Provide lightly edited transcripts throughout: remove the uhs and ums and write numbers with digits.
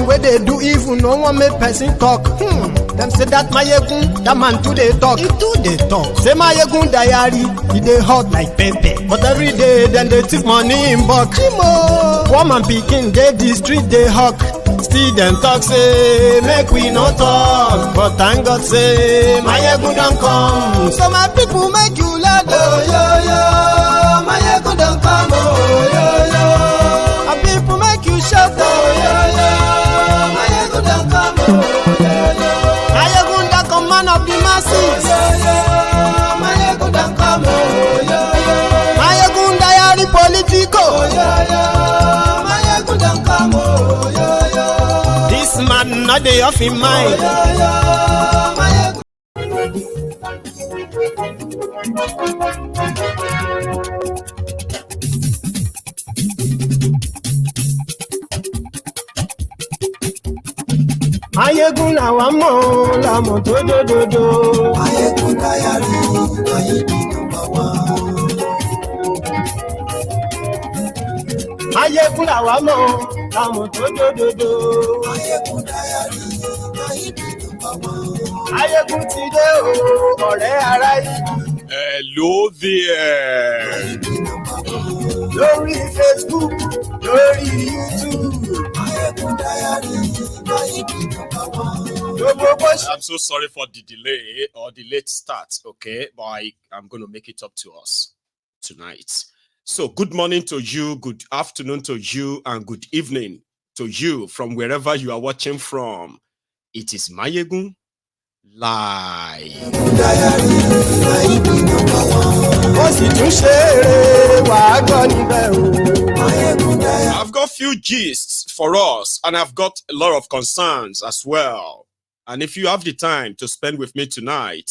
thing where they do evil, no one make person talk. Them say that Mayegun, that man too they talk. He too they talk. Say Mayegun diary, he dey hot like pepper. But every day, then they take money in bulk. Woman picking, they the street, they hawk. Still them talk say, make we no talk. But thank God say, Mayegun don't come. So my people make you laugh. Oh, yo, yo, Mayegun don't come. Oh, yo, yo. My people make you shout. Oh, yo, yo, Mayegun don't come. Oh, yo, yo. Mayegun don't come, man of the masses. Oh, yo, yo, Mayegun don't come. Oh, yo, yo. Mayegun diary politico. Oh, yo, yo. Mayegun don't come. Oh, yo, yo. This man not dey off in mind. Oh, yo, yo. Mayegun. Mayegun làwa mọ̀ làmọ̀ tó dòdòdò. Mayegun diary, Mayegun number one. Mayegun làwa mọ̀ làmọ̀ tó dòdòdò. Mayegun diary, Mayegun number one. Mayegun ti dé o, ọ̀rẹ́ ara yìí. Hello there. Mayegun number one. Lórí Facebook, lórí YouTube. Mayegun diary, Mayegun number one. I'm so sorry for the delay or the late start, okay? But I'm going to make it up to us tonight. So good morning to you, good afternoon to you, and good evening to you from wherever you are watching from. It is Mayegun Live. I've got few gists for us, and I've got a lot of concerns as well. And if you have the time to spend with me tonight,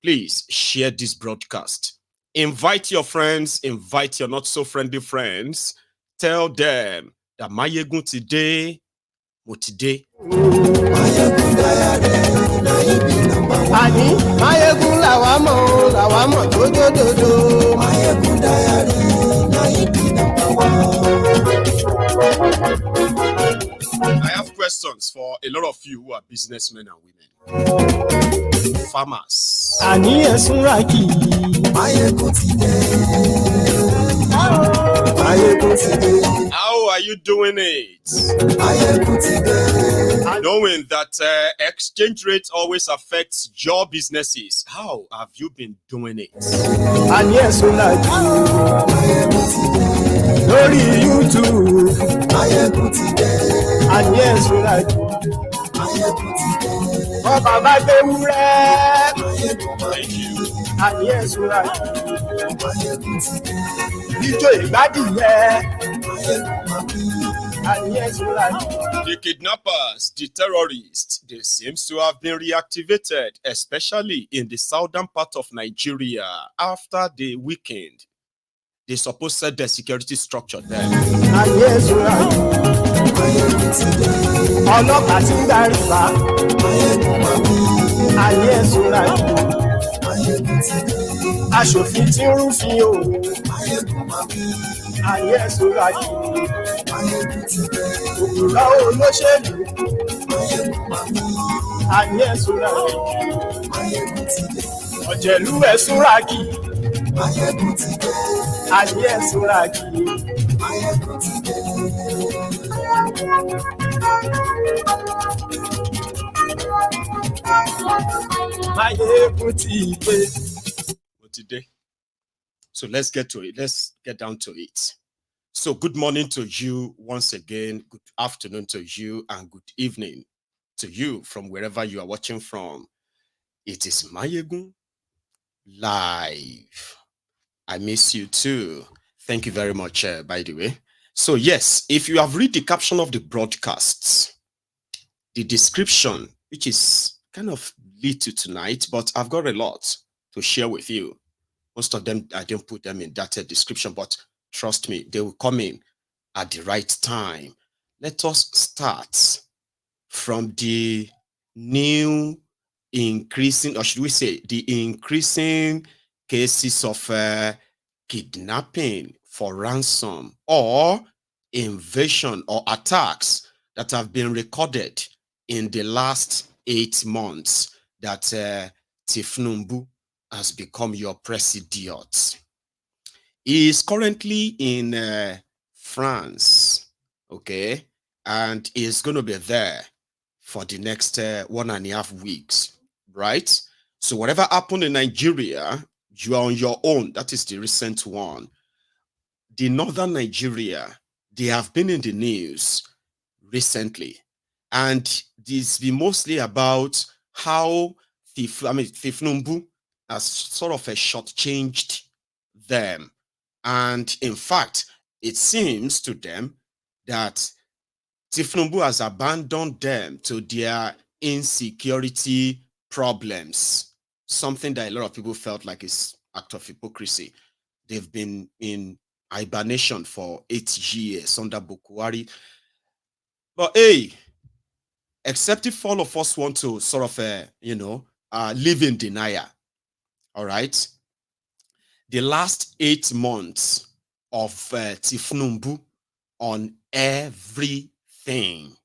please share this broadcast. Invite your friends, invite your not so friendly friends. Tell them that Mayegun today, today. Mayegun làwa mọ̀ tó dòdòdò. Mayegun diary, Mayegun number one. I have questions for a lot of you who are businessmen and women. Farmers. Àní ẹ̀sùn rà kì í. Mayegun ti dé. Mayegun ti dé. How are you doing it? Mayegun ti dé. Knowing that exchange rate always affects your businesses, how have you been doing it? Àní ẹ̀sùn rà kì í. Mayegun ti dé. Lórí YouTube. Mayegun ti dé. Àní ẹ̀sùn rà kì í. Mayegun ti dé. Ọba bá gbé wúrẹ́. Mayegun máa Thank you. àní ẹ̀sùn rà kì í. Mayegun ti dé. Ijó ìgbádìyẹ. Mayegun máa bí. Àní ẹ̀sùn rà kì í. The kidnappers, the terrorists, they seem to have been reactivated, especially in the southern part of Nigeria after the weekend. They supposed to set the security structure there. Àní ẹ̀sùn rà kì í. Mayegun ti dé. Ọlọ́pàá ti ń darí bá. Mayegun máa bí. Àní ẹ̀sùn rà kì í. Mayegun ti dé. Aṣòfin tí ń rúfin o. Mayegun máa bí. Àní ẹ̀sùn rà kì í. Mayegun ti dé. Òkúra olóṣèlú. Mayegun máa bí. Àní ẹ̀sùn rà kì í. Mayegun ti dé. Ọ̀jẹ̀lú ẹ̀sùn rà kì í. Mayegun ti dé. Àní ẹ̀sùn rà kì í. Mayegun ti dé. Mayegun ti dé. Today. So let's get to it. Let's get down to it. So good morning to you once again. Good afternoon to you and good evening to you from wherever you are watching from. It is Mayegun Live. I miss you too. Thank you very much, by the way. So yes, if you have read the caption of the broadcasts, the description, which is kind of little tonight, but I've got a lot to share with you. Most of them, I didn't put them in that description, but trust me, they will come in at the right time. Let us start from the new increasing, or should we say, the increasing cases of kidnapping for ransom or invasion or attacks that have been recorded in the last 8 months that Tinubu has become your president. He is currently in France, okay, and is going to be there for the next 1.5 weeks, right? So whatever happened in Nigeria, you are on your own. That is the recent one. The northern Nigeria, they have been in the news recently, and this be mostly about how Tifnumbu has sort of a shortchanged them. And in fact, it seems to them that Tifnumbu has abandoned them to their insecurity problems, something that a lot of people felt like is act of hypocrisy. They've been in hibernation for 8 years under Bukwari. But hey, except if all of us want to sort of, live in denial, all right? The last 8 months of Tifnumbu on everything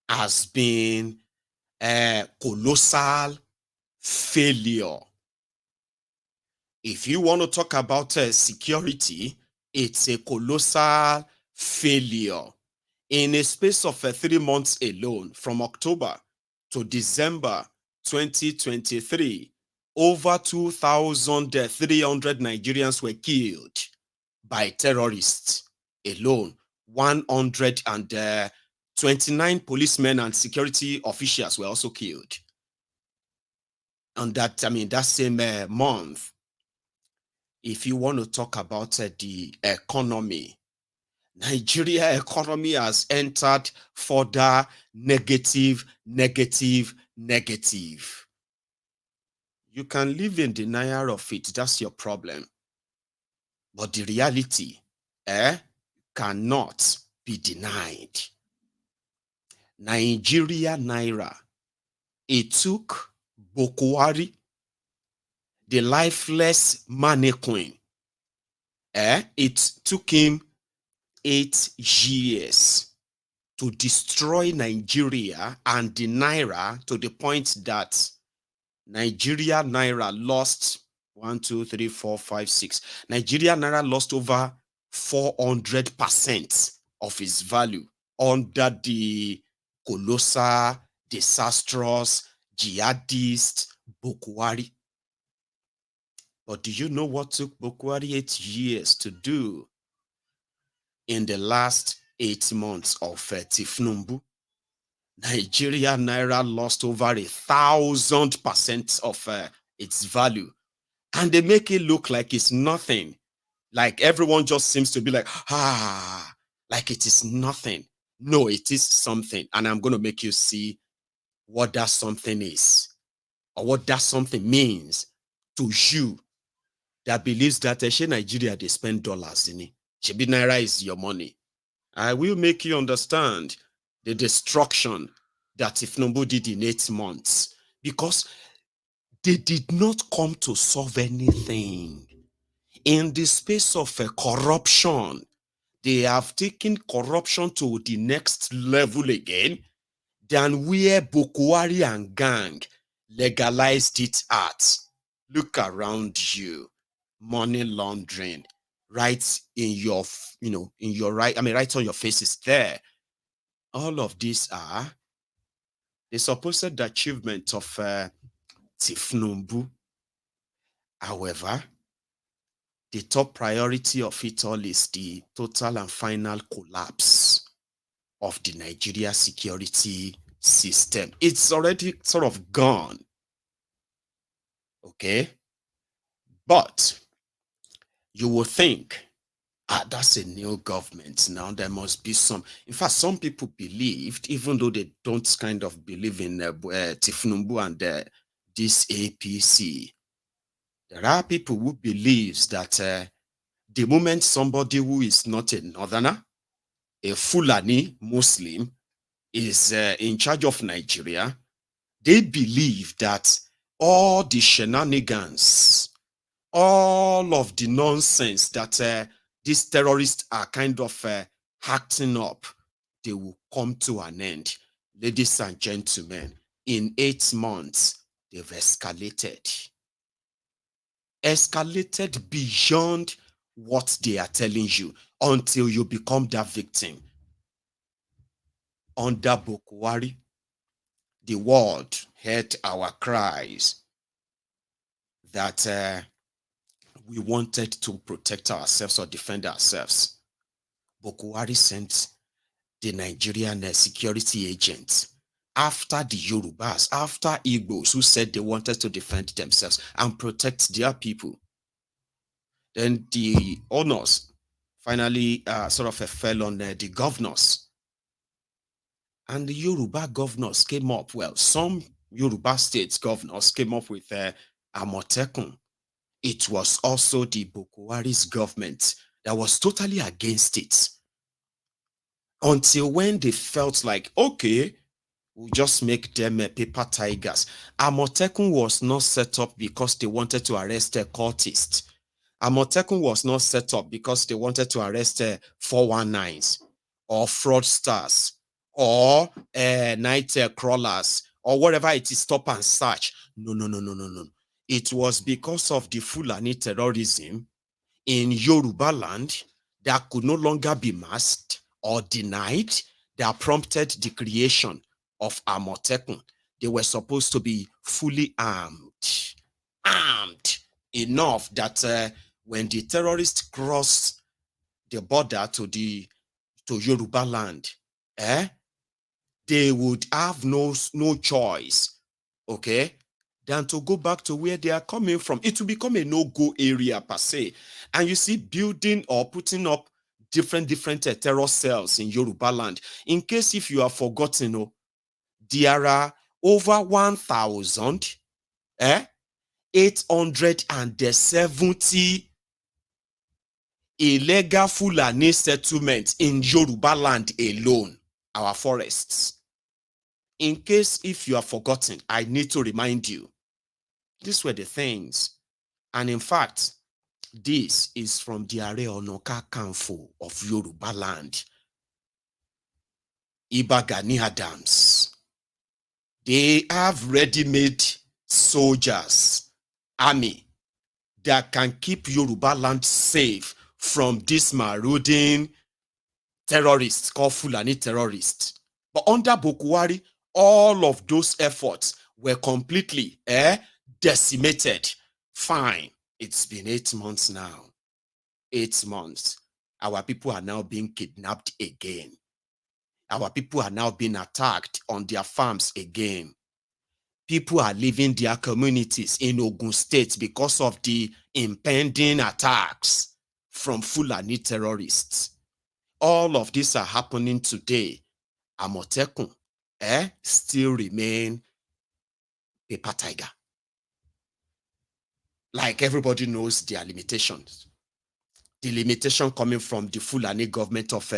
has been a colossal failure. If you want to talk about security, it's a colossal failure. In a space of 3 months alone, from October to December 2023, over 2,300 Nigerians were killed by terrorists alone. 129 policemen and security officials were also killed. And that same month. If you want to talk about the economy, Nigeria economy has entered further negative. You can live in denial of it. That's your problem. But the reality cannot be denied. Nigeria Naira. It took Bokwari, the lifeless mannequin. It took him 8 years to destroy Nigeria and the Naira to the point that Nigeria Naira lost 1, 2, 3, 4, 5, 6. Nigeria Naira lost over 400% of its value under the colossal, disastrous, jihadist Bokwari. But do you know what took Bokwari 8 years to do? In the last 8 months of Tifnumbu, Nigeria Naira lost over 1,000% of its value. And they make it look like it's nothing. Like everyone just seems to be like, like it is nothing. No, it is something. And I'm going to make you see what that something is, or what that something means to you that believes that Nigeria, they spend dollars in it. Shebi Naira is your money. I will make you understand the destruction that Tifnumbu did in 8 months, because they did not come to solve anything. In the space of corruption, they have taken corruption to the next level again than where Bokwari and gang legalized it at. Look around you. Money laundering, right in your, right on your faces there. All of these are the supposed achievement of Tifnumbu. However, the top priority of it all is the total and final collapse of the Nigeria security system. It's already sort of gone. Okay? But you will think, that's a new government. Now there must be some. In fact, some people believed, even though they don't kind of believe in Tifnumbu and this APC, there are people who believes that the moment somebody who is not a northerner, a Fulani Muslim, is in charge of Nigeria, they believe that all the shenanigans, all of the nonsense that these terrorists are kind of acting up, they will come to an end. Ladies and gentlemen, in 8 months, they've escalated beyond what they are telling you until you become that victim. Under Bokwari, the world heard our cries that we wanted to protect ourselves or defend ourselves. Bokwari sent the Nigerian security agents after the Yorubas, after Igbos who said they wanted to defend themselves and protect their people. Then the honors finally sort of fell on the governors. And the Yoruba governors came up, well, some Yoruba states governors came up with Amotekun. It was also the Boko Haram's government that was totally against it. Until when they felt like, okay, we'll just make them paper tigers. Amotekun was not set up because they wanted to arrest a cultist. Amotekun was not set up because they wanted to arrest 419s or fraudsters or night crawlers or whatever it is, stop and search. No. It was because of the Fulani terrorism in Yorubaland that could no longer be masked or denied that prompted the creation of Amotekun. They were supposed to be fully armed enough that when the terrorists crossed the border to Yorubaland, they would have no choice, okay, than to go back to where they are coming from. It will become a no-go area per se. And you see, building or putting up different terror cells in Yorubaland. In case if you have forgotten, there are over 1,870 illegal Fulani settlements in Yorubaland alone, our forests. In case if you have forgotten, I need to remind you, these were the things. And in fact, this is from the Are Ona Kakanfo of Yorubaland, Ibadan Adams. They have ready-made soldiers, army, that can keep Yorubaland safe from this marauding terrorists called Fulani terrorists. But under Boko Haram, all of those efforts were completely decimated. Fine. It's been 8 months now. 8 months. Our people are now being kidnapped again. Our people are now being attacked on their farms again. People are leaving their communities in Ogun State because of the impending attacks from Fulani terrorists. All of these are happening today. Amotekun still remain paper tiger. Like everybody knows their limitations. The limitation coming from the Fulani government of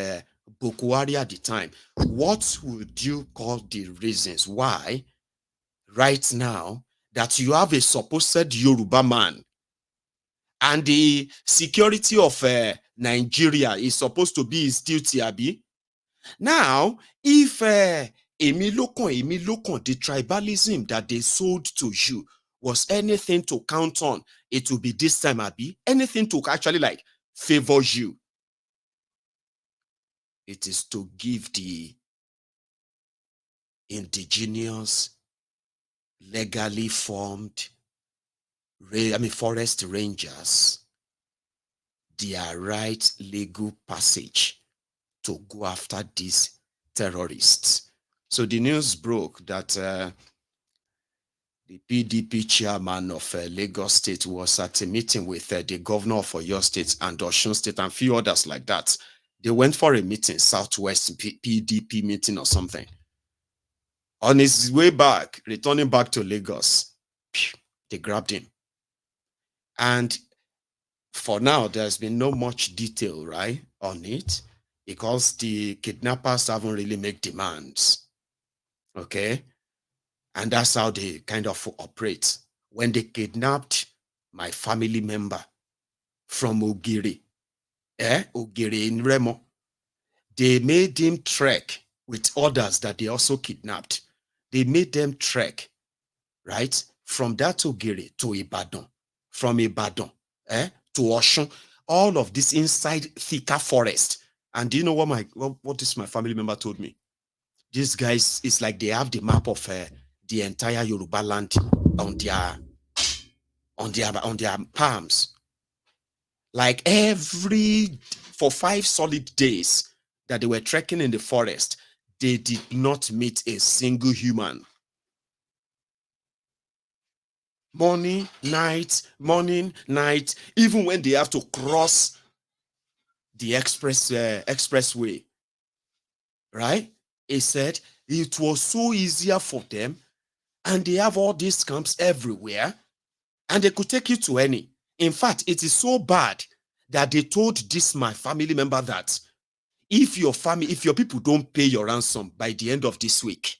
Boko Haram at the time. What would you call the reasons why right now that you have a supposed Yoruba man and the security of Nigeria is supposed to be his duty, Abi? Now, if Emi Lokon, the tribalism that they sold to you was anything to count on, it will be this time, Abi. Anything to actually like favor you. It is to give the indigenous, legally formed, forest rangers their right legal passage to go after these terrorists. So the news broke that the PDP chairman of Lagos State was at a meeting with the governor of Oyo State and Osun State and a few others like that. They went for a meeting, Southwest PDP meeting or something. On his way back, returning back to Lagos, they grabbed him. And for now, there's been no much detail, right, on it, because the kidnappers haven't really made demands. Okay? And that's how they kind of operate. When they kidnapped my family member from Ogiri in Remo, they made him trek with others that they also kidnapped. They made them trek, right? From that Ogere to Ibadan, from Ibadan to Oshun, all of this inside thicker forest. And do you know what this my family member told me? These guys, it's like they have the map of the entire Yorubaland on their palms. Like for 5 solid days that they were trekking in the forest, they did not meet a single human. Morning, night, even when they have to cross the expressway, right? He said it was so easier for them, and they have all these camps everywhere, and they could take you to any. In fact, it is so bad that they told this my family member that if your people don't pay your ransom by the end of this week,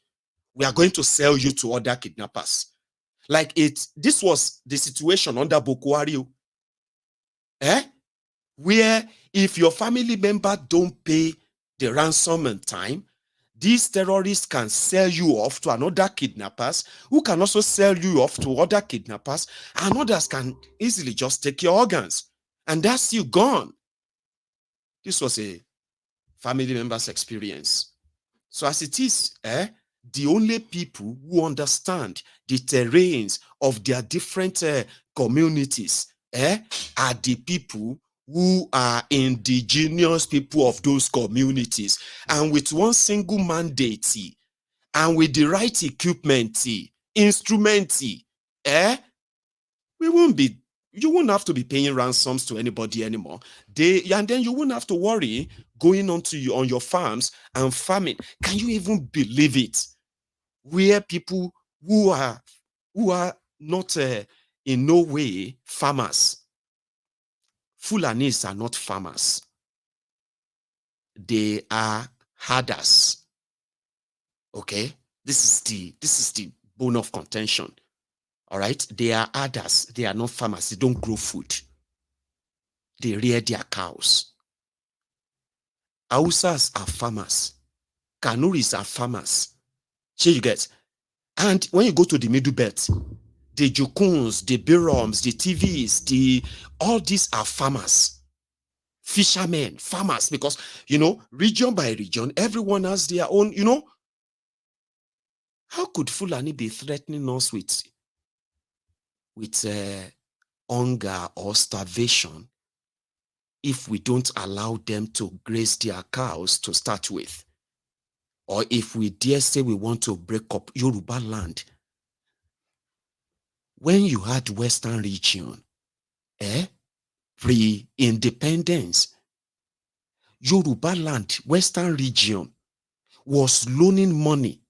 we are going to sell you to other kidnappers. Like this was the situation under Boko Haram, where if your family member don't pay the ransom in time, these terrorists can sell you off to another kidnappers, who can also sell you off to other kidnappers, and others can easily just take your organs, and that's you gone. This was a family member's experience. So as it is, the only people who understand the terrains of their different communities are the people who are indigenous people of those communities. And with one single mandate and with the right equipment, instrument, you won't have to be paying ransoms to anybody anymore. And then you won't have to worry going on your farms and farming. Can you even believe it? Where people who are not in no way farmers. Fulanis are not farmers. They are herders. Okay? This is the bone of contention. All right? They are herders. They are not farmers. They don't grow food. They rear their cows. Hausas are farmers. Kanuris are farmers. Here you get. And when you go to the middle belt, the Jokuns, the Biroms, the TVs, all these are farmers. Fishermen, farmers, because, region by region, everyone has their own, How could Fulani be threatening us with hunger or starvation if we don't allow them to graze their cows to start with? Or if we dare say we want to break up Yorubaland? When you had Western region, pre-independence, Yorubaland, Western region, was loaning money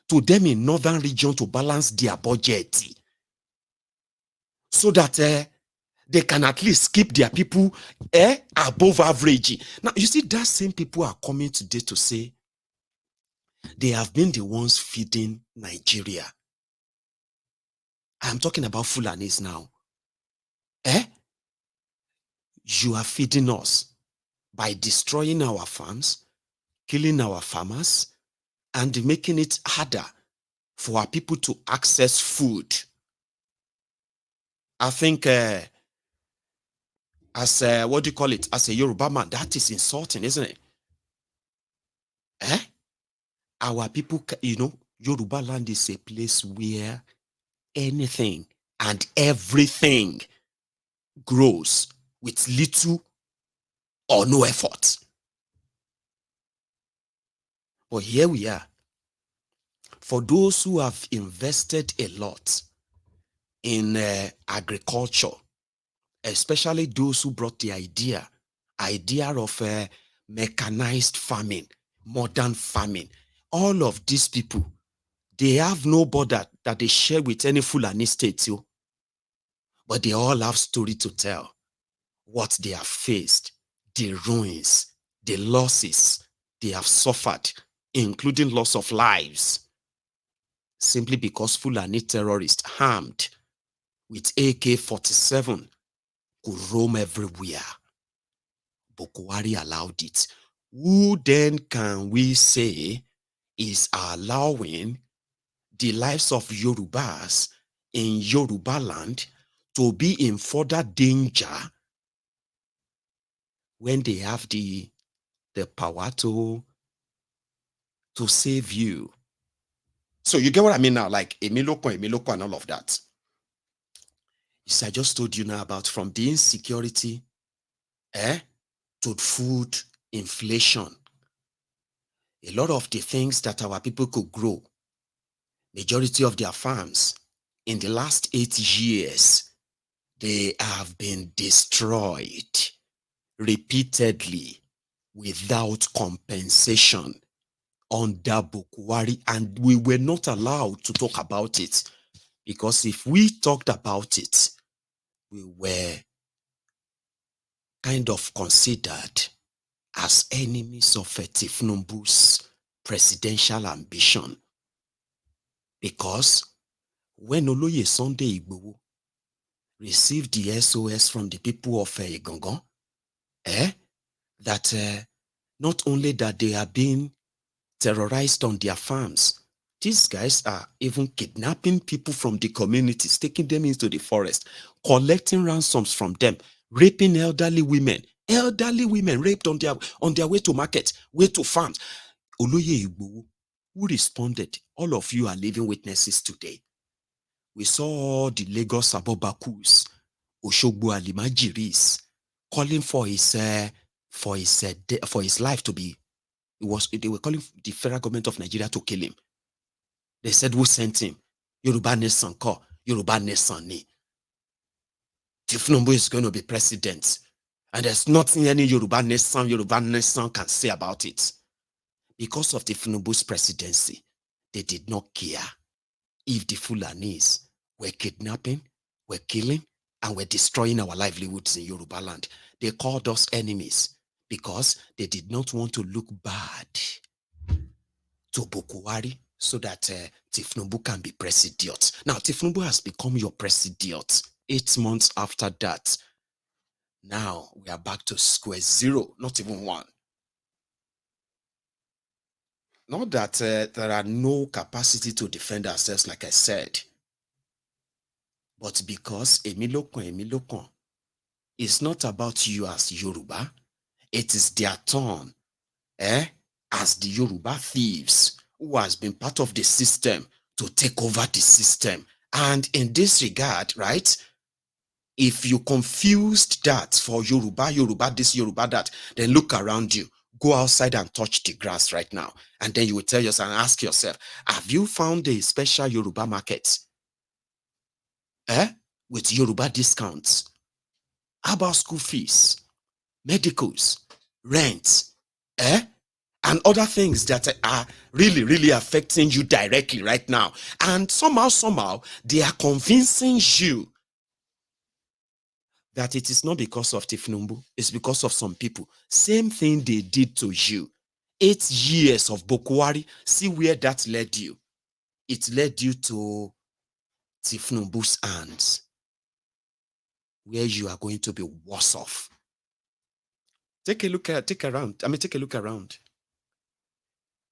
to them in Northern region to balance their budget, so that they can at least keep their people above average. Now, you see, that same people are coming today to say they have been the ones feeding Nigeria. I'm talking about Fulanis now. You are feeding us by destroying our farms, killing our farmers, and making it harder for our people to access food. I think as what do you call it? As a Yoruba man, that is insulting, isn't it? Our people, Yoruba land is a place where anything and everything grows with little or no effort. But here we are. For those who have invested a lot in agriculture, especially those who brought the idea of mechanized farming, modern farming, all of these people, they have no border that they share with any Fulani state, but they all have story to tell. What they have faced, the ruins, the losses they have suffered, including loss of lives, simply because Fulani terrorists armed with AK-47 could roam everywhere. Boko Haram allowed it. Who then can we say is allowing the lives of Yorubas in Yorubaland to be in further danger when they have the power to save you. So you get what I mean now, like Emiloko and all of that. I just told you now about from the insecurity to food inflation. A lot of the things that our people could grow, majority of their farms in the last 8 years, they have been destroyed repeatedly without compensation under Bukwari, and we were not allowed to talk about it, because if we talked about it, we were kind of considered as enemies of Tinubu's presidential ambition. Because when Oloye Sunday Igboho received the SOS from the people of Igangan, that not only that they are being terrorized on their farms, these guys are even kidnapping people from the communities, taking them into the forest, collecting ransoms from them, raping elderly women raped on their way to market, way to farms. Oloye Igboho, who responded? All of you are living witnesses today. We saw the Lagos Abobakus, Oshogbo Alimajiris, calling for his life to be. They were calling the federal government of Nigeria to kill him. They said, who sent him? Yoruba Nation ko, Yoruba Nation ni. Tinubu is going to be president. And there's nothing any Yoruba Nation can say about it. Because of Tinubu's presidency, they did not care if the Fulanis were kidnapping, were killing, and were destroying our livelihoods in Yorubaland. They called us enemies because they did not want to look bad to Bukwari so that Tinubu can be president. Now, Tinubu has become your president 8 months after that. Now, we are back to square zero, not even one. Not that there are no capacity to defend ourselves, like I said, but because Emilokon is not about you as Yoruba, it is their turn, as the Yoruba thieves who has been part of the system to take over the system. And in this regard, right, if you confused that for Yoruba this, Yoruba that, then look around you. Go outside and touch the grass right now. And then you will tell yourself and ask yourself, have you found a special Yoruba market? With Yoruba discounts? How about school fees, medicals, rent, and other things that are really, really affecting you directly right now? And somehow, they are convincing you that it is not because of Tinubu, it's because of some people. Same thing they did to you. 8 years of Bokwari, see where that led you. It led you to Tinubu's hands, where you are going to be worse off. Take a look around.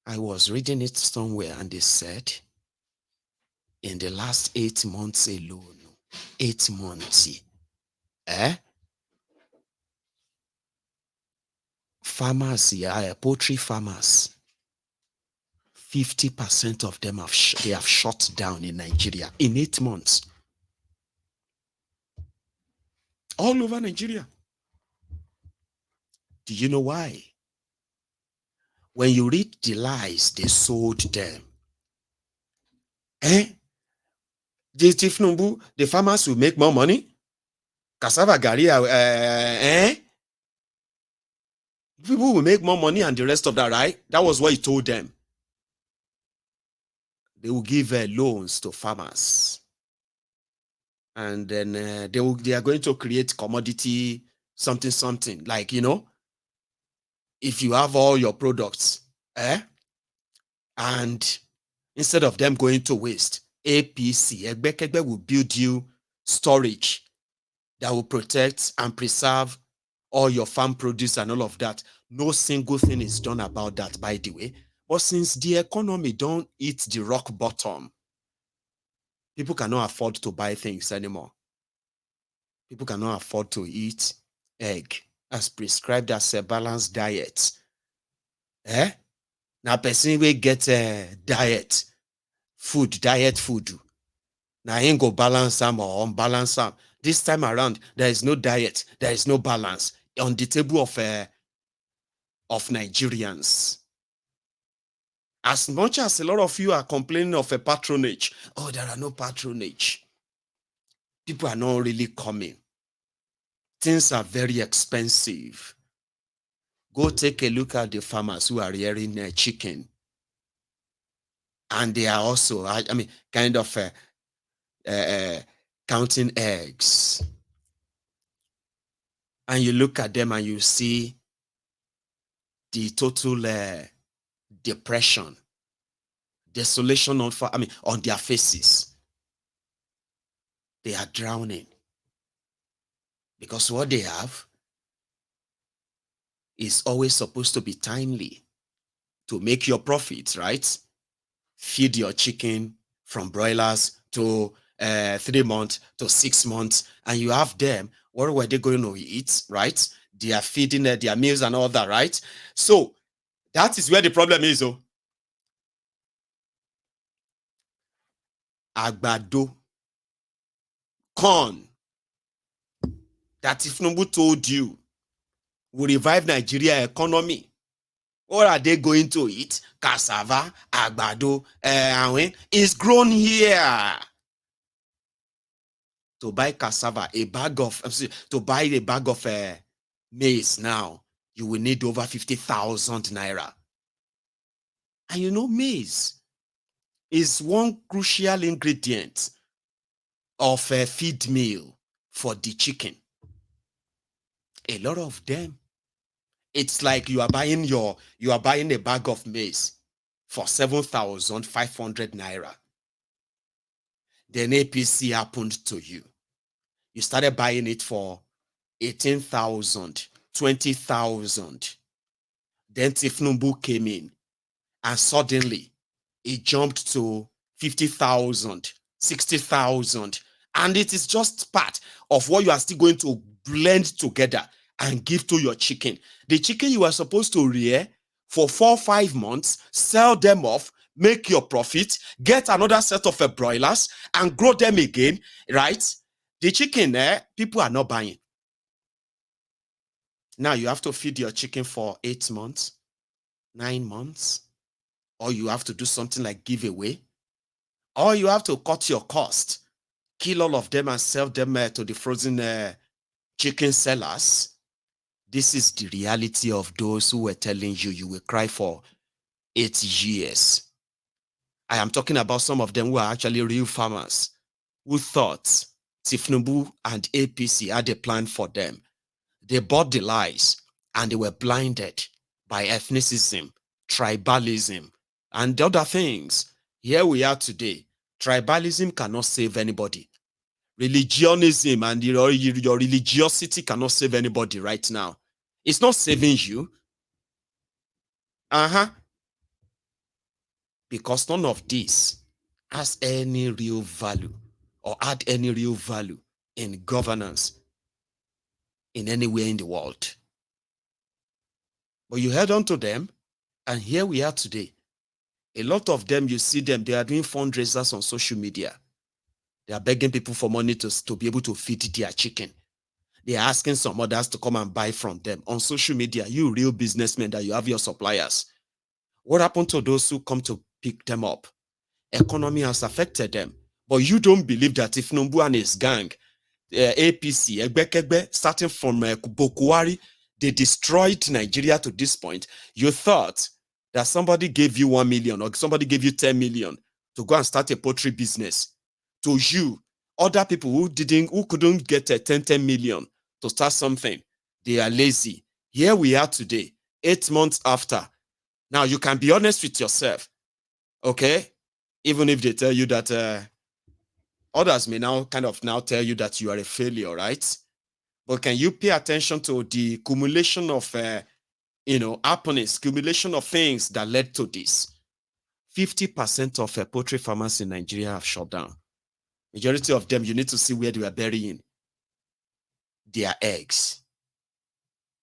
I was reading it somewhere and they said, in the last 8 months alone, 8 months, farmers, poultry farmers, 50% of them they have shut down in Nigeria in 8 months. All over Nigeria. Do you know why? When you read the lies they sold them, the Tinubu, the farmers will make more money. Cassava gari, people will make more money and the rest of that, right? That was what he told them. They will give loans to farmers. And then they are going to create commodity something, like, if you have all your products, and instead of them going to waste, APC, Egbekegbe, will build you storage that will protect and preserve all your farm produce and all of that. No single thing is done about that, by the way. But since the economy don't hit the rock bottom, people cannot afford to buy things anymore. People cannot afford to eat egg as prescribed as a balanced diet. Now, person will get a diet food. Now, ain't go balance some or unbalance some. This time around, there is no diet, there is no balance on the table of Nigerians. As much as a lot of you are complaining of a patronage, oh, there are no patronage. People are not really coming. Things are very expensive. Go take a look at the farmers who are rearing chicken. And they are also, kind of counting eggs. And you look at them and you see the total depression, desolation on their faces. They are drowning. Because what they have is always supposed to be timely to make your profits, right? Feed your chicken from broilers to 3 months to 6 months, and you have them. What were they going to eat, right? They are feeding their meals and all that, right? So that is where the problem is. Àgbàdo, corn, that if Tinubu told you will revive Nigeria economy, what are they going to eat? Cassava, àgbàdo, is grown here. To buy cassava, to buy a bag of maize now, you will need over 50,000 naira. And you know, maize is one crucial ingredient of a feed meal for the chicken. A lot of them. It's like you are buying a bag of maize for 7,500 naira. Then APC happened to you. You started buying it for 18,000, 20,000. Then Tinubu came in and suddenly it jumped to 50,000, 60,000. And it is just part of what you are still going to blend together and give to your chicken. The chicken you are supposed to rear for 4 or 5 months, sell them off, make your profit, get another set of broilers and grow them again, right? The chicken, people are not buying. Now you have to feed your chicken for 8 months, 9 months, or you have to do something like giveaway, or you have to cut your cost, kill all of them and sell them to the frozen chicken sellers. This is the reality of those who were telling you will cry for 8 years. I am talking about some of them who are actually real farmers who thought Tinubu and APC had a plan for them. They bought the lies and they were blinded by ethnicism, tribalism, and other things. Here we are today. Tribalism cannot save anybody. Religionism and your religiosity cannot save anybody right now. It's not saving you. Because none of this has any real value or add any real value in governance in anywhere in the world. But you held on to them, and here we are today. A lot of them, you see them, they are doing fundraisers on social media. They are begging people for money to be able to feed their chicken. They are asking some others to come and buy from them on social media. You real businessmen that you have your suppliers. What happened to those who come to pick them up? Economy has affected them. But you don't believe that if Tinubu and his gang, APC, Egbekegbe, starting from Bokuwari, they destroyed Nigeria to this point, you thought that somebody gave you 1 million or somebody gave you 10 million to go and start a poultry business. To you, other people who couldn't get 10 million to start something, they are lazy. Here we are today, 8 months after. Now you can be honest with yourself, okay? Even if they tell you that others may now tell you that you are a failure, right? But can you pay attention to the accumulation of happenings, accumulation of things that led to this. 50% of poultry farmers in Nigeria have shut down. Majority of them, you need to see where they are burying their eggs.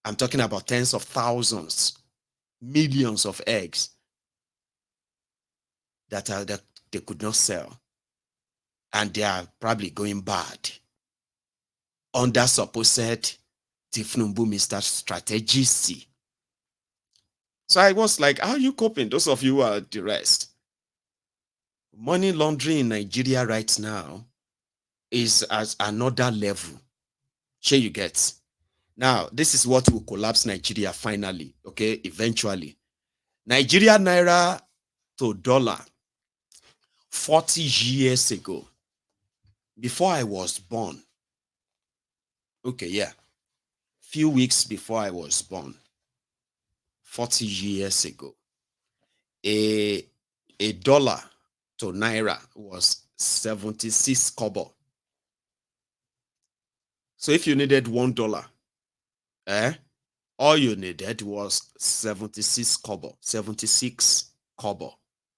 I'm talking about tens of thousands, millions of eggs that they could not sell. And they are probably going bad under supposed Tinubu Mr. Strategy. So I was like, how are you coping? Those of you who are the rest. Money laundering in Nigeria right now is at another level. Sure you get. Now, this is what will collapse Nigeria finally, okay, eventually. Nigeria naira to dollar 40 years ago, before I was born. Okay, yeah. Few weeks before I was born, 40 years ago, a dollar to naira was 76 kobo. So if you needed $1, all you needed was 76 kobo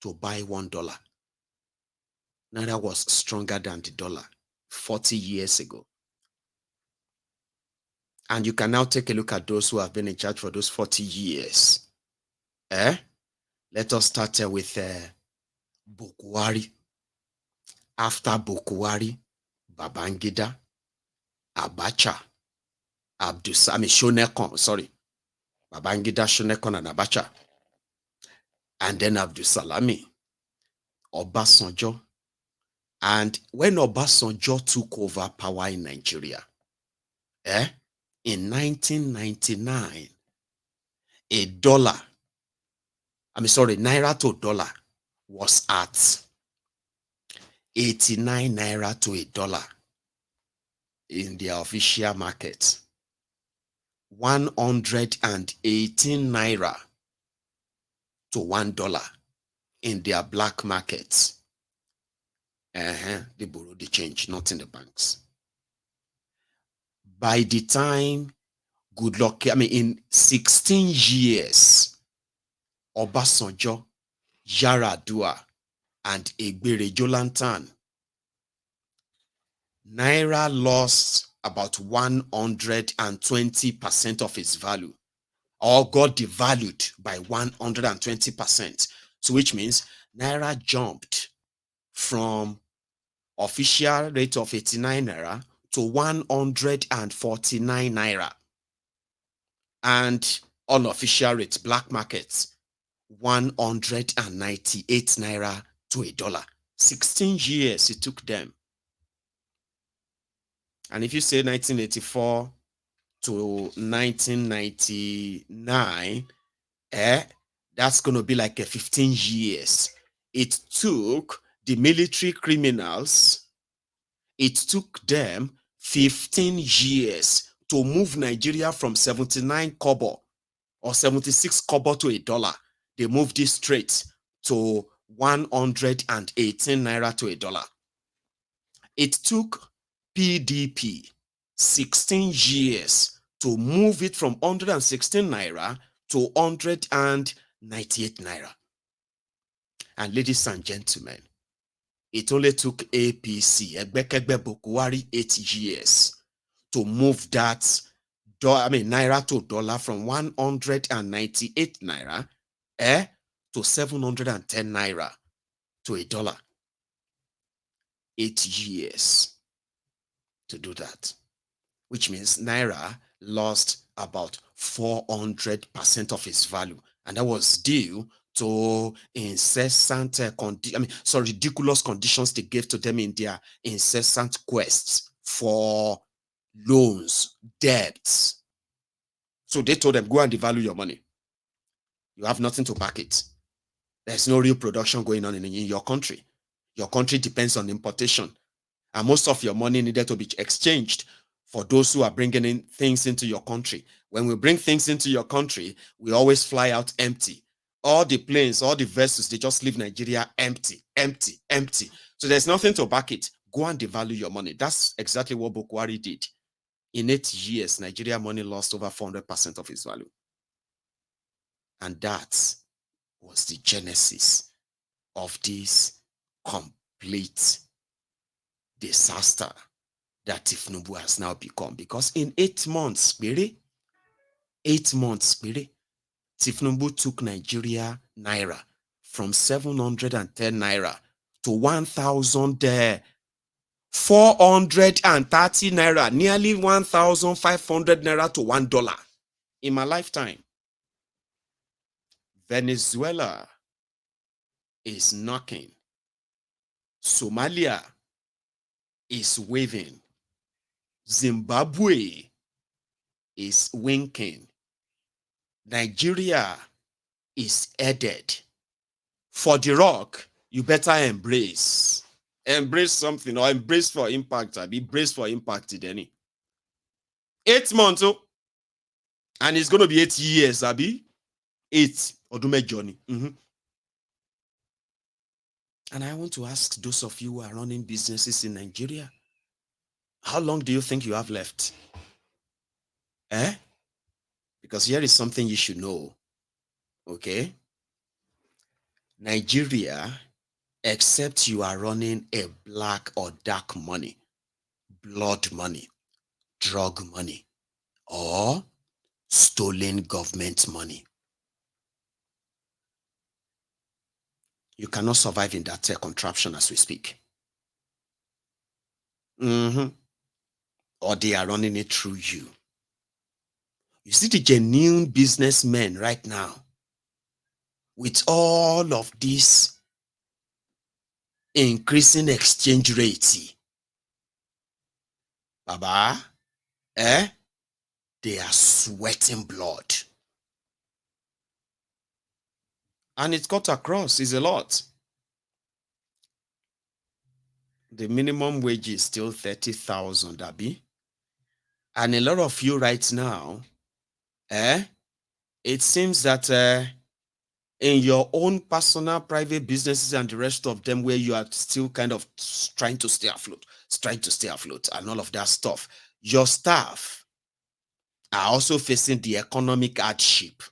to buy $1. Naira was stronger than the dollar 40 years ago. And you can now take a look at those who have been in charge for those 40 years. Let us start with Bukwari. After Bukwari, Babangida, Abacha, Shonekon, sorry. Babangida, Shonekon, and Abacha. And then Abdusalami, Obasanjo. And when Obasanjo took over power in Nigeria, in 1999, naira to dollar was at 89 naira to a dollar in the official market. 118 naira to $1 in their black markets. They borrow the change, not in the banks. By the time in 16 years, Obasanjo, Yaradua, and Egbere Jolantan, naira lost about 120% of its value, or got devalued by 120%. So which means naira jumped from official rate of 89 naira to 149 naira. And unofficial rate, black markets, 198 naira to a dollar. 16 years it took them. And if you say 1984 to 1999, that's going to be like 15 years. It took the military criminals, it took them 15 years to move Nigeria from 79 kobo or 76 kobo to a dollar. They moved it straight to 118 naira to a dollar. It took PDP 16 years to move it from 116 naira to 198 naira. And ladies and gentlemen, it only took APC, Egbekegbe Bokwari, 8 years to move that naira to dollar from 198 naira to 710 naira to a dollar. 8 years to do that, which means naira lost about 400% of its value, and that was due to incessant ridiculous conditions they gave to them in their incessant quests for loans, debts. So they told them, go and devalue your money. You have nothing to back it. There's no real production going on in your country. Your country depends on importation, and most of your money needed to be exchanged for those who are bringing in things into your country. When we bring things into your country, we always fly out empty. All the planes, all the vessels, they just leave Nigeria empty. So there's nothing to back it. Go and devalue your money. That's exactly what Bukwari did. In 8 years, Nigeria money lost over 400% of its value. And that was the genesis of this complete disaster that Tinubu has now become. Because in 8 months, 8 months, Tinubu took Nigeria naira from 710 naira to 1,430 naira, nearly 1,500 naira to $1 in my lifetime. Venezuela is knocking. Somalia is waving. Zimbabwe is winking. Nigeria is headed. For the rock, you better embrace. Embrace something, or embrace for impact. Brace for impact, Denny. 8 months, and it's going to be 8 years, 8 Odume journey. And I want to ask those of you who are running businesses in Nigeria, how long do you think you have left? Because here is something you should know. Okay? Nigeria, except you are running a black or dark money, blood money, drug money, or stolen government money, you cannot survive in that contraption as we speak. Or they are running it through you. You see the genuine businessmen right now, with all of this increasing exchange rate, Baba, they are sweating blood. And it's cut across, is a lot. The minimum wage is still 30,000, Abi. And a lot of you right now, it seems that in your own personal private businesses and the rest of them, where you are still kind of trying to stay afloat and all of that stuff, your staff are also facing the economic hardship.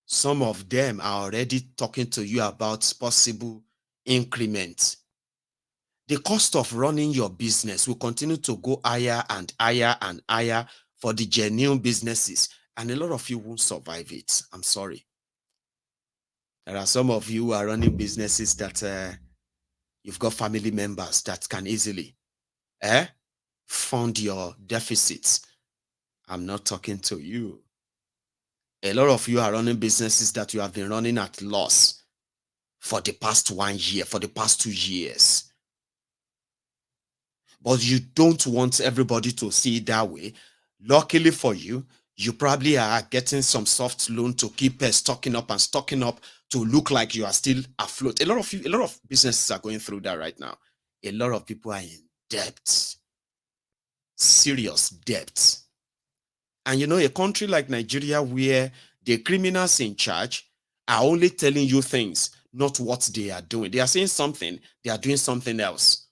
Some of them are already talking to you about possible increments. The cost of running your business will continue to go higher and higher and higher for the genuine businesses, and a lot of you won't survive it. I'm sorry. There are some of you who are running businesses that you've got family members that can easily fund your deficits. I'm not talking to you. A lot of you are running businesses that you have been running at loss for the past 1 year, for the past 2 years. But you don't want everybody to see it that way. Luckily for you, you probably are getting some soft loan to keep stocking up to look like you are still afloat. A lot of businesses are going through that right now. A lot of people are in debt, serious debt. And a country like Nigeria, where the criminals in charge are only telling you things, not what they are doing. They are saying something, they are doing something else.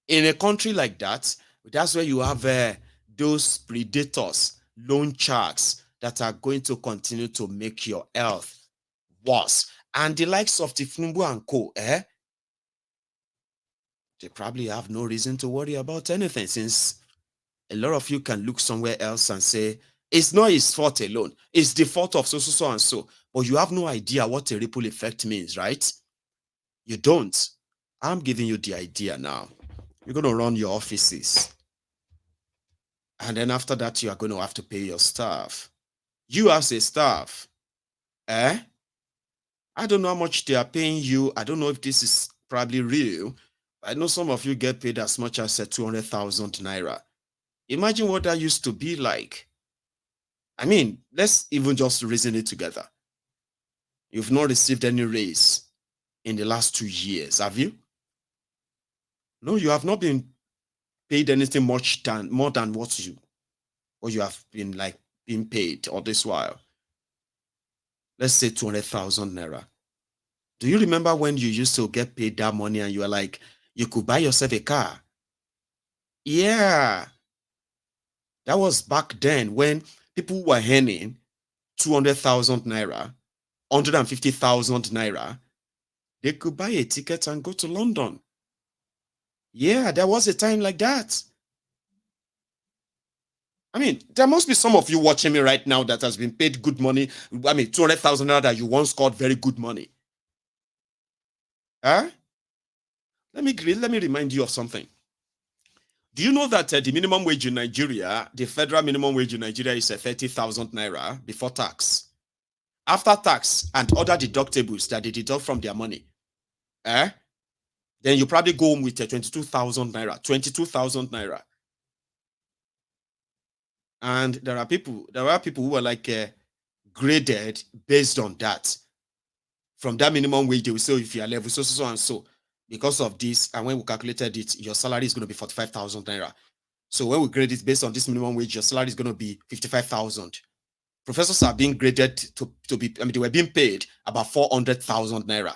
In a country like that, that's where you have those predators, loan sharks that are going to continue to make your health worse. And the likes of Tinubu and co, they probably have no reason to worry about anything, since a lot of you can look somewhere else and say, it's not his fault alone. It's the fault of so and so. But you have no idea what a ripple effect means, right? You don't. I'm giving you the idea now. You're going to run your offices. And then after that, you are going to have to pay your staff. You as a staff, I don't know how much they are paying you. I don't know if this is probably real. I know some of you get paid as much as 200,000 naira. Imagine what that used to be like. I mean, let's even just reason it together. You've not received any raise in the last 2 years, have you? No, you have not been paid anything more than what you have been being paid all this while. Let's say 200,000 naira. Do you remember when you used to get paid that money and you were like, you could buy yourself a car? Yeah. That was back then when People who are earning 200,000 naira, 150,000 naira, they could buy a ticket and go to London. Yeah, there was a time like that. I mean, there must be some of you watching me right now that has been paid good money. I mean, 200,000 naira that you once called very good money. Huh? Let me remind you of something. Do you know that the minimum wage in Nigeria, the federal minimum wage in Nigeria is 30,000 naira before tax? After tax and other deductibles that they deduct from their money, then you probably go home with 22,000 naira. 22,000 naira. And there are people who are like graded based on that. From that minimum wage, they will say if you are level so and so. Because of this, and when we calculated it, your salary is going to be 45,000 naira. So when we grade it based on this minimum wage, your salary is going to be 55,000. Professors are being graded to be, I mean, they were being paid about 400,000 naira.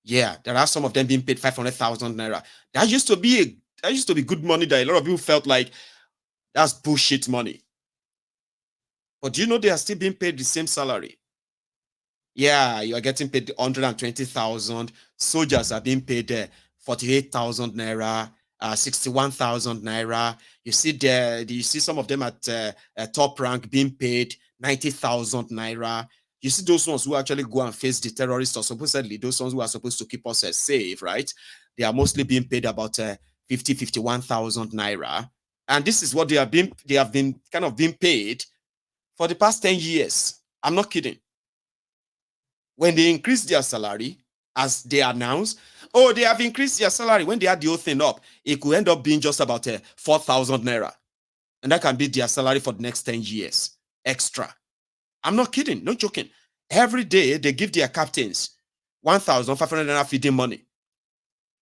Yeah, there are some of them being paid 500,000 naira. That used to be good money that a lot of people felt like that's bullshit money. But do you know they are still being paid the same salary? Yeah, you are getting paid 120,000. Soldiers are being paid 48,000 naira, 61,000 naira. You see some of them at top rank being paid 90,000 naira. You see those ones who actually go and face the terrorists, or supposedly those ones who are supposed to keep us safe, right? They are mostly being paid about 51,000 naira. And this is what they have been kind of being paid for the past 10 years. I'm not kidding. When they increase their salary, as they announce, oh, they have increased their salary. When they add the whole thing up, it could end up being just about 4,000 naira. And that can be their salary for the next 10 years extra. I'm not kidding, no joking. Every day they give their captains 1,500 naira feeding money.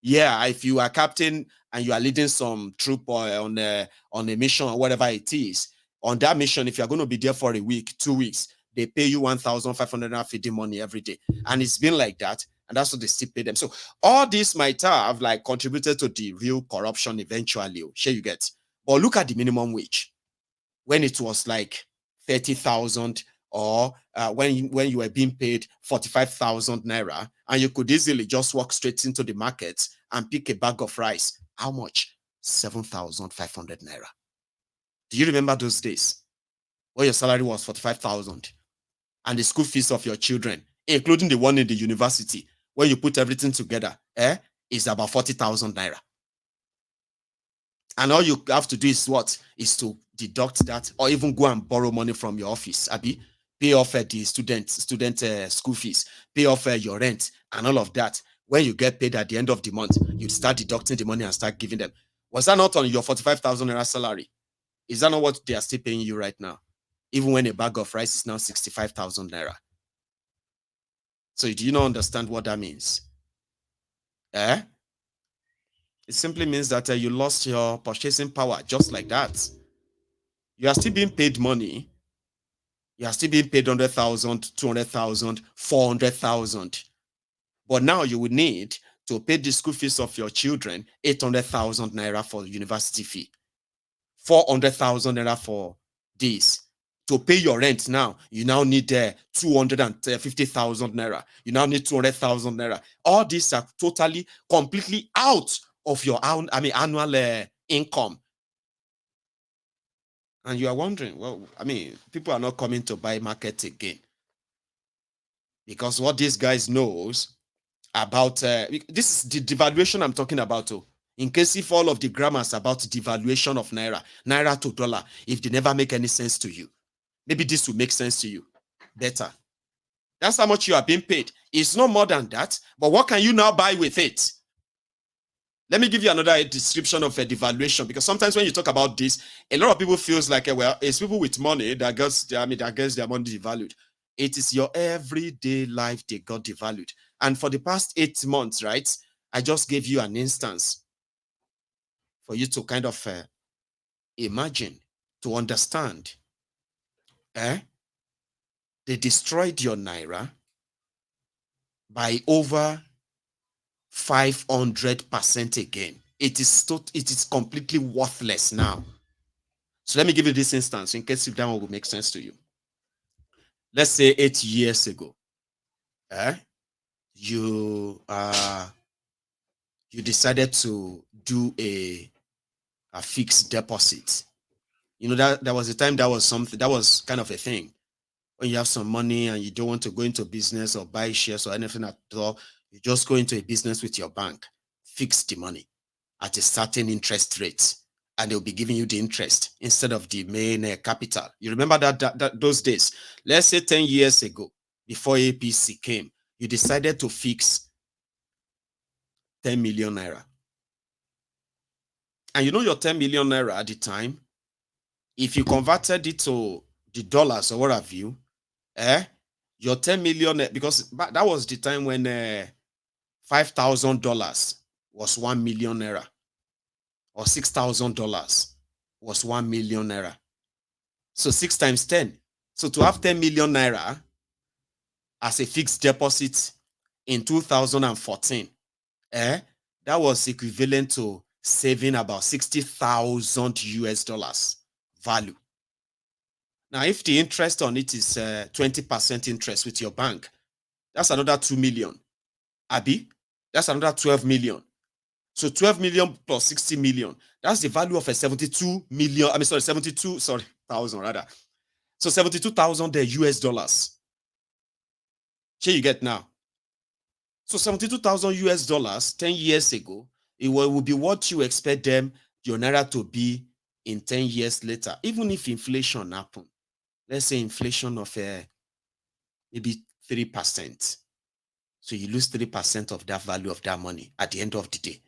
Yeah, if you are captain and you are leading some troop or on a mission or whatever it is, on that mission, if you're going to be there for a week, 2 weeks, they pay you 1,500 feeding money every day. And it's been like that. And that's what they still pay them. So all this might have like contributed to the real corruption eventually. Sure, you get. But look at the minimum wage. When it was like 30,000, or when you were being paid 45,000 naira, and you could easily just walk straight into the market and pick a bag of rice. How much? 7,500 naira. Do you remember those days where your salary was 45,000 and the school fees of your children, including the one in the university, when you put everything together, is about 40,000 naira? And all you have to do is what? Is to deduct that, or even go and borrow money from your office, Abby, pay off the student school fees, pay off your rent, and all of that. When you get paid at the end of the month, you start deducting the money and start giving them. Was that not on your 45,000 naira salary? Is that not what they are still paying you right now? Even when a bag of rice is now 65,000 naira. So do you not understand what that means? It simply means that you lost your purchasing power just like that. You are still being paid money. You are still being paid 100,000, 200,000, 400,000. But now you would need to pay the school fees of your children 800,000 naira for university fee, 400,000 naira for this. To pay your rent now, you now need 250,000 naira. You now need 200,000 naira. All these are totally, completely out of your annual income. And you are wondering, well, people are not coming to buy market again. Because what these guys knows about, this is the devaluation I'm talking about. In case if all of the grammars about devaluation of naira to dollar, if they never make any sense to you, maybe this will make sense to you better. That's how much you are being paid. It's no more than that. But what can you now buy with it? Let me give you another description of a devaluation, because sometimes when you talk about this, a lot of people feels like, well, it's people with money that gets their money devalued. It is your everyday life they got devalued. And for the past 8 months, right, I just gave you an instance for you to kind of imagine, to understand. They destroyed your naira by over 500% again. It is completely worthless now. So let me give you this instance in case if that one will make sense to you. Let's say 8 years ago, you you decided to do a fixed deposit. You know that was the time that was something that was kind of a thing. When you have some money and you don't want to go into business or buy shares or anything at all, you just go into a business with your bank, fix the money at a certain interest rate, and they'll be giving you the interest instead of the main capital. You remember that those days? Let's say 10 years ago, before APC came, you decided to fix 10 million naira. And you know your 10 million naira at the time, if you converted it to the dollars or what have you, your 10 million, because that was the time when $5,000 was 1 million naira, or $6,000 was 1 million naira. So 6 times 10. So to have 10 million naira as a fixed deposit in 2014, that was equivalent to saving about 60,000 US dollars value. Now, if the interest on it is 20% interest with your bank, that's another 2 million. Abi, that's another 12 million. So 12 million plus 60 million, that's the value of a 72 million. I mean, sorry, 72,000 rather. So 72,000 US dollars. Here you get now. So 72,000 US dollars 10 years ago, it will be what you expect them, your naira, to be in 10 years later, even if inflation happen. Let's say inflation of maybe 3%. So you lose 3% of that value of that money at the end of the day.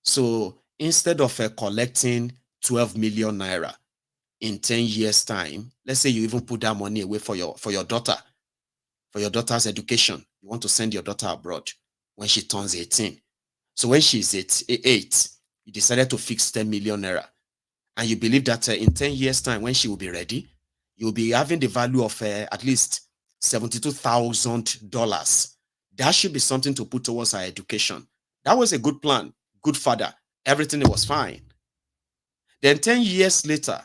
So instead of collecting 12 million naira in 10 years' time, let's say you even put that money away for your daughter, for your daughter's education. You want to send your daughter abroad when she turns 18. So when she's 8, you decided to fix 10 million naira. And you believe that in 10 years' time, when she will be ready, you'll be having the value of at least $72,000. That should be something to put towards her education. That was a good plan, good father. Everything was fine. Then 10 years later,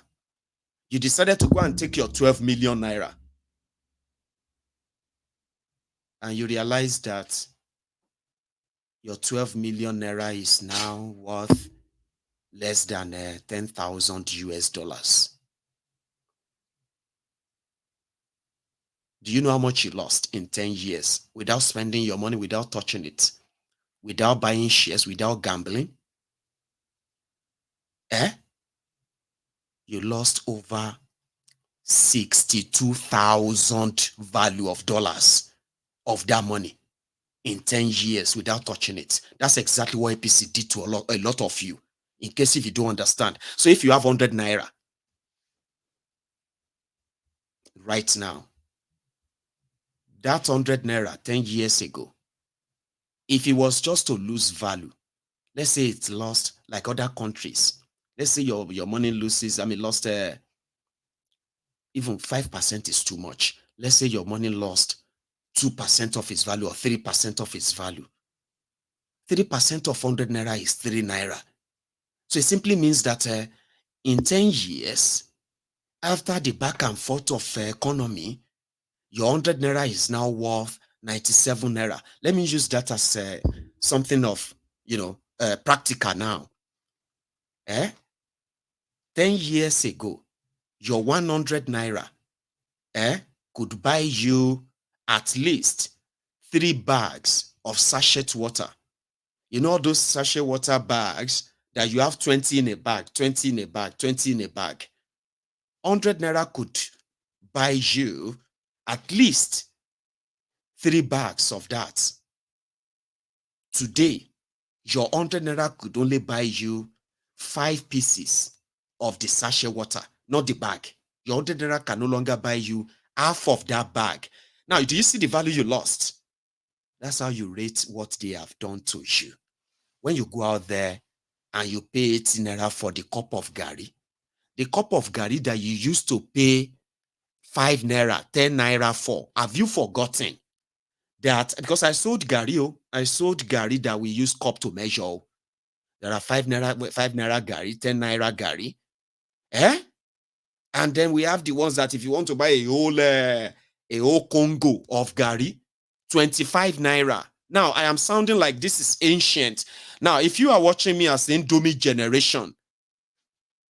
you decided to go and take your 12 million naira. And you realize that your 12 million naira is now worth less than 10,000 US dollars. Do you know how much you lost in 10 years without spending your money, without touching it, without buying shares, without gambling? You lost over 62,000 value of dollars of that money in 10 years without touching it. That's exactly what APC did to a lot of you, in case if you don't understand. So if you have 100 naira right now, that 100 naira 10 years ago, if it was just to lose value, let's say it's lost like other countries. Let's say your money loses, lost even 5% is too much. Let's say your money lost 2% of its value or 3% of its value. 3% of 100 naira is 3 naira. So it simply means that in 10 years, after the back and forth of economy, your 100 naira is now worth 97 naira. Let me use that as something of, practical now. 10 years ago, your 100 naira could buy you at least 3 bags of sachet water. You know those sachet water bags that you have 20 in a bag, 20 in a bag, 20 in a bag. 100 naira could buy you at least 3 bags of that. Today, your 100 naira could only buy you 5 pieces of the sachet water, not the bag. Your 100 naira can no longer buy you half of that bag. Now, do you see the value you lost? That's how you rate what they have done to you. When you go out there and you pay 18 naira for the cup of gari, the cup of gari that you used to pay 5 naira, 10 naira for, have you forgotten that? Because I sold gari that we use cup to measure. There are 5 naira gari, 10 naira gari. And then we have the ones that if you want to buy a whole Congo of Gary, 25 naira. Now, I am sounding like this is ancient. Now, if you are watching me as the Indomie generation,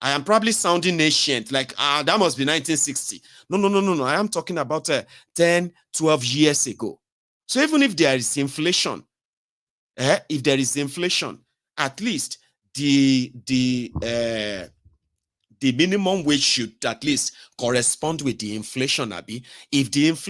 I am probably sounding ancient, like that must be 1960. No. I am talking about 10, 12 years ago. So even if there is inflation, at least the minimum wage should at least correspond with the inflation, Abi. If the inflation